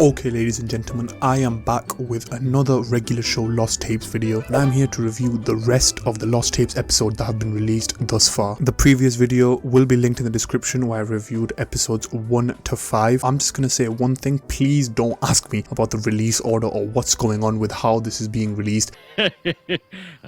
Okay, ladies and gentlemen, I am back with another regular show Lost Tapes video, and I'm here to review the rest of the Lost Tapes episode that have been released thus far. The previous video will be linked in the description where I reviewed episodes 1 to 5. I'm just gonna say one thing, please don't ask me about the release order or what's going on with how this is being released. I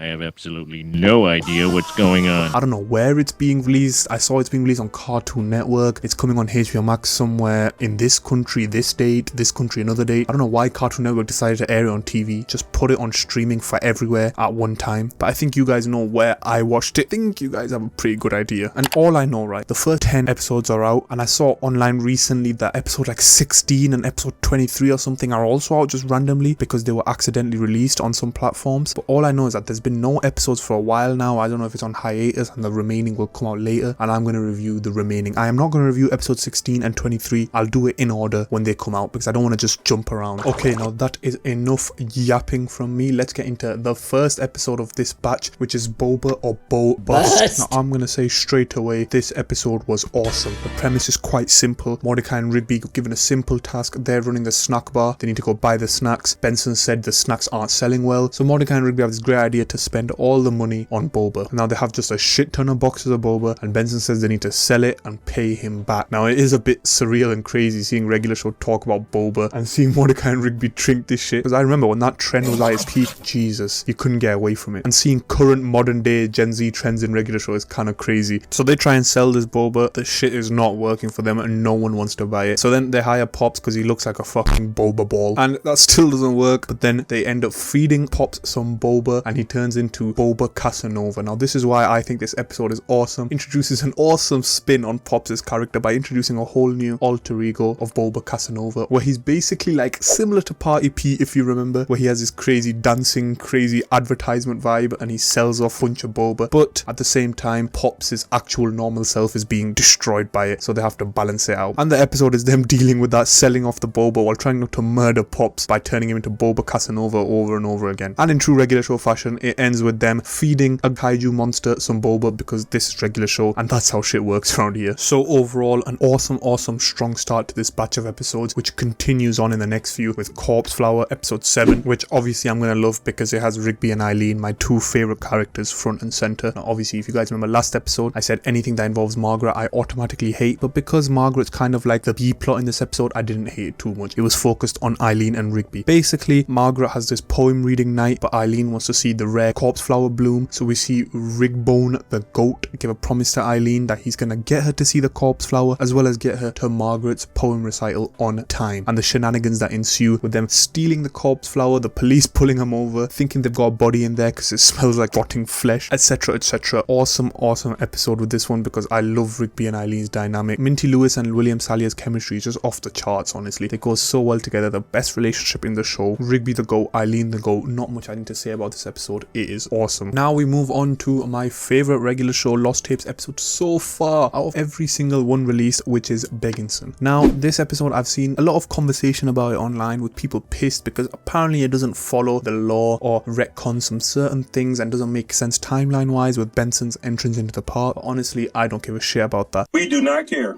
have absolutely no idea what's going on. I don't know where it's being released. I saw it's being released on Cartoon Network. It's coming on HBO Max somewhere in this country, this date, this country another date. I don't know why Cartoon Network decided to air it on TV. Just put it on streaming for everywhere at one time. But I think you guys know where I watched it. I think you guys have a pretty good idea. And all I know, right, the first 10 episodes are out, and I saw online recently that episode like 16 and episode 23 or something are also out just randomly because they were accidentally released on some platforms. But all I know is that there's been no episodes for a while now. I don't know if it's on hiatus and the remaining will come out later, and I'm going to review the remaining. I am not going to review episode 16 and 23. I'll do it in order when they come out because I don't want to just jump around. Okay, now that is enough yapping from me. Let's get into the first episode of this batch, which is Boba or Bobust. Now I'm going to say straight away, this episode was awesome. The premise is quite simple. Mordecai and Rigby given a simple task. They're running the snack bar. They need to go buy the snacks. Benson said the snacks aren't selling well, so Mordecai and Rigby have this great idea to spend all the money on Boba. Now they have just a shit ton of boxes of Boba, and Benson says they need to sell it and pay him back. Now it is a bit surreal and crazy seeing regular show talk about Boba and seeing Mordecai and Rigby drink this shit, because I remember when that trend was at its peak, Jesus, you couldn't get away from it. And seeing current modern day Gen Z trends in regular show is kind of crazy. So they try and sell this Boba. The shit is not working for them and no one wants to buy it. So then they hire Pops because he looks like a fucking Boba ball, and that still doesn't work. But then they end up feeding Pops some Boba and he turns into Boba Casanova. Now this is why I think this episode is awesome. Introduces an awesome spin on Pops' character by introducing a whole new alter ego of Boba Casanova, where he's basically like similar to Party P, if you remember, where he has this crazy dancing, crazy advertisement vibe and he sells off a bunch of Boba, but at the same time Pops' actual normal self is being destroyed by it, so they have to balance it out. And the episode is them dealing with that, selling off the Boba while trying not to murder Pops by turning him into Boba Casanova over and over again. And in true regular show fashion, it ends with them feeding a kaiju monster some Boba because this is regular show and that's how shit works around here. So overall, an awesome strong start to this batch of episodes, which continues on in the next few with Corpse Flower episode 7, which obviously I'm going to love because it has Rigby and Eileen, my two favorite characters, front and center. Now obviously if you guys remember last episode, I said anything that involves Margaret I automatically hate, but because Margaret's kind of like the B plot in this episode, I didn't hate it too much. It was focused on Eileen and Rigby. Basically, Margaret has this poem reading night, but Eileen wants to see the rare corpse flower bloom, so we see Rigbone the goat give a promise to Eileen that he's gonna get her to see the corpse flower as well as get her to Margaret's poem recital on time. And the shenanigans that ensue with them stealing the corpse flower, the police pulling them over, thinking they've got a body in there because it smells like rotting flesh, etc, etc. Awesome episode with this one because I love Rigby and Eileen's dynamic. Minty Lewis and William Salier's chemistry is just off the charts, honestly. They go so well together. The best relationship in the show. Rigby the goat, Eileen the goat. Not much I need to say about this episode. It is awesome. Now we move on to my favorite regular show Lost Tapes episode so far out of every single one released, which is Beginson. Now this episode, I've seen a lot of conversation about it online with people pissed because apparently it doesn't follow the law or retcon some certain things and doesn't make sense timeline wise with Benson's entrance into the park. But honestly, I don't give a shit about that. We do not care.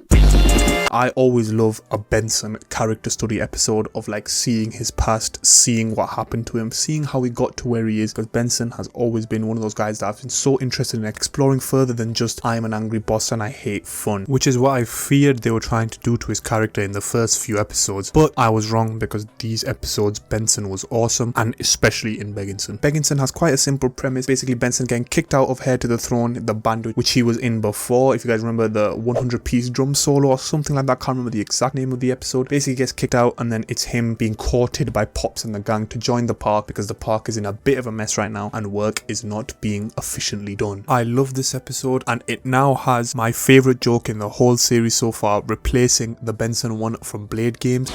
I always love a Benson character study episode of like seeing his past, seeing what happened to him, seeing how he got to where he is, because Benson has always been one of those guys that I've been so interested in exploring further than just I'm an angry boss and I hate fun, which is what I feared they were trying to do to his character in the first few episodes. But I was wrong because these episodes Benson was awesome, and especially in Beginson. Beginson has quite a simple premise. Basically Benson getting kicked out of Heir to the Throne, the band which he was in before. If you guys remember the 100-piece drum solo or something like that, I can't remember the exact name of the episode. Basically gets kicked out and then it's him being courted by Pops and the gang to join the park because the park is in a bit of a mess right now and work is not being efficiently done. I love this episode and it now has my favorite joke in the whole series so far, replacing the Benson one from Blade Games.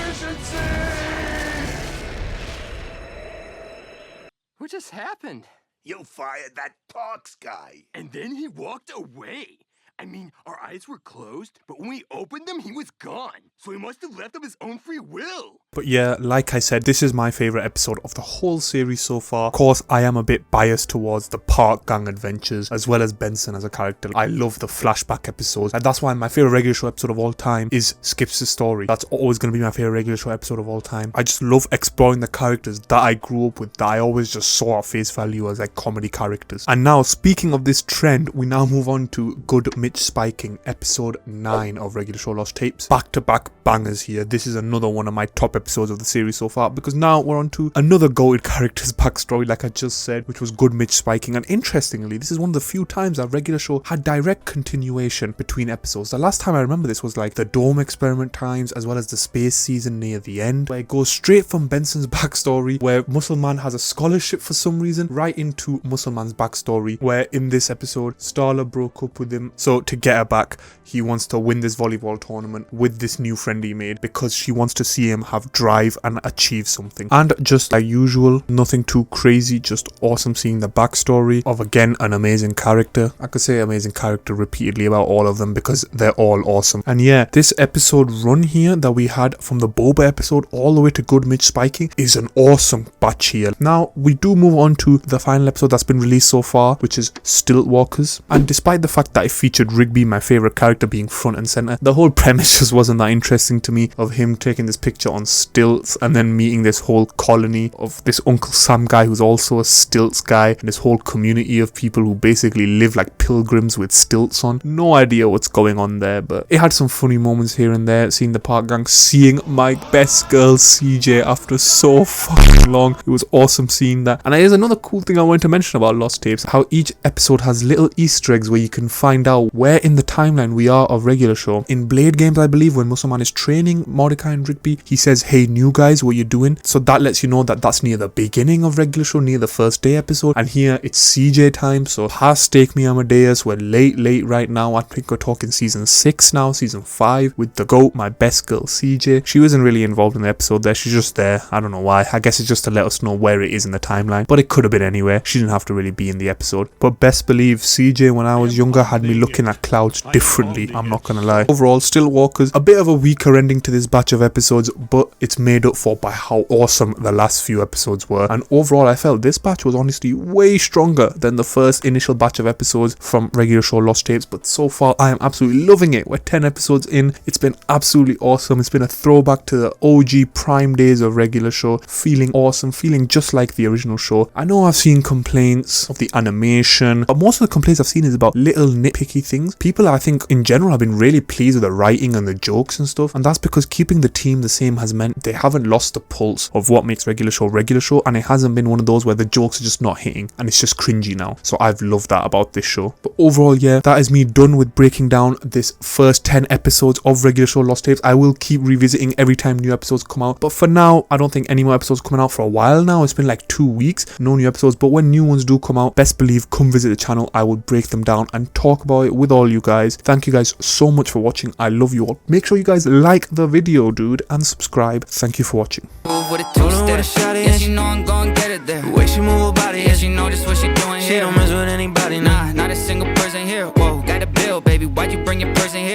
What just happened? You fired that Parks guy. And then he walked away. I mean, our eyes were closed, but when we opened them, he was gone. So he must have left of his own free will. But yeah, like I said, this is my favourite episode of the whole series so far. Of course, I am a bit biased towards the Park Gang adventures, as well as Beginson as a character. I love the flashback episodes, and that's why my favourite regular show episode of all time is Skips the Story. That's always going to be my favourite regular show episode of all time. I just love exploring the characters that I grew up with, that I always just saw at face value as like comedy characters. And now, speaking of this trend, we now move on to Good Mitch Spiking, episode 9 of Regular Show Lost Tapes. Back-to-back bangers here. This is another one of my top episodes of the series so far, because now we're on to another goated character's backstory, like I just said, which was Good Mitch Spiking. And interestingly, this is one of the few times that Regular Show had direct continuation between episodes. The last time I remember this was like the Dome Experiment times, as well as the Space season near the end, where it goes straight from Benson's backstory, where Muscle Man has a scholarship for some reason, right into Muscle Man's backstory, where in this episode, Starla broke up with him. So to get her back, he wants to win this volleyball tournament with this new friend he made, because she wants to see him have drive and achieve something. And just like usual, nothing too crazy, just awesome seeing the backstory of, again, an amazing character. I could say amazing character repeatedly about all of them because they're all awesome. And yeah, this episode run here that we had from the Boba episode all the way to Good Mitch Spiking is an awesome batch here. Now we do move on to the final episode that's been released so far, which is Stilt Walkers. And despite the fact that it featured Rigby, my favourite character, being front and centre, the whole premise just wasn't that interesting to me, of him taking this picture on stilts and then meeting this whole colony of this Uncle Sam guy who's also a stilts guy, and this whole community of people who basically live like pilgrims with stilts on. No idea what's going on there, but it had some funny moments here and there, seeing the Park Gang, seeing my best girl CJ after so fucking long. It was awesome seeing that. And here's another cool thing I wanted to mention about Lost Tapes, how each episode has little Easter eggs where you can find out where in the timeline we are of Regular Show. In Blade Games, I believe, when Muscle Man is training Mordecai and Rigby, he says, "Hey new guys, what you doing?" So that lets you know that that's near the beginning of Regular Show, near the first day episode. And here it's CJ time, so past Take Me Amadeus, we're late right now. I think we're talking season 6 now, season 5, with the GOAT, my best girl CJ. She wasn't really involved in the episode there, she's just there. I don't know why. I guess it's just to let us know where it is in the timeline, but it could have been anywhere. She didn't have to really be in the episode. But best believe CJ, when I was younger, had me looking at clouds differently, I'm not gonna lie. Overall, Stilt Walkers, a bit of a weaker ending to this batch of episodes, but it's made up for by how awesome the last few episodes were. And overall, I felt this batch was honestly way stronger than the first initial batch of episodes from Regular Show Lost Tapes. But so far, I am absolutely loving it. We're 10 episodes in. It's been absolutely awesome. It's been a throwback to the OG prime days of Regular Show. Feeling awesome, feeling just like the original show. I know I've seen complaints of the animation, but most of the complaints I've seen is about little nitpicky things. People, I think, in general, have been really pleased with the writing and the jokes and stuff. And that's because keeping the team the same has meant they haven't lost the pulse of what makes Regular Show, and it hasn't been one of those where the jokes are just not hitting and it's just cringy now. So I've loved that about this show. But overall, yeah, that is me done with breaking down this first 10 episodes of Regular Show Lost Tapes. I will keep revisiting every time new episodes come out, but for now, I don't think any more episodes coming out for a while now. It's been like 2 weeks, no new episodes, but when new ones do come out, best believe, come visit the channel. I will break them down and talk about it with all you guys. Thank you guys so much for watching. I love you all. Make sure you guys like the video, dude, and subscribe. Thank you for watching. With a two-step, yeah, she know I'm gon' get it there. The way she move her body, yeah, she know just what she doing here. She don't mess with anybody, nah, not a single person here. Whoa, got a bill, baby, why'd you bring your person here?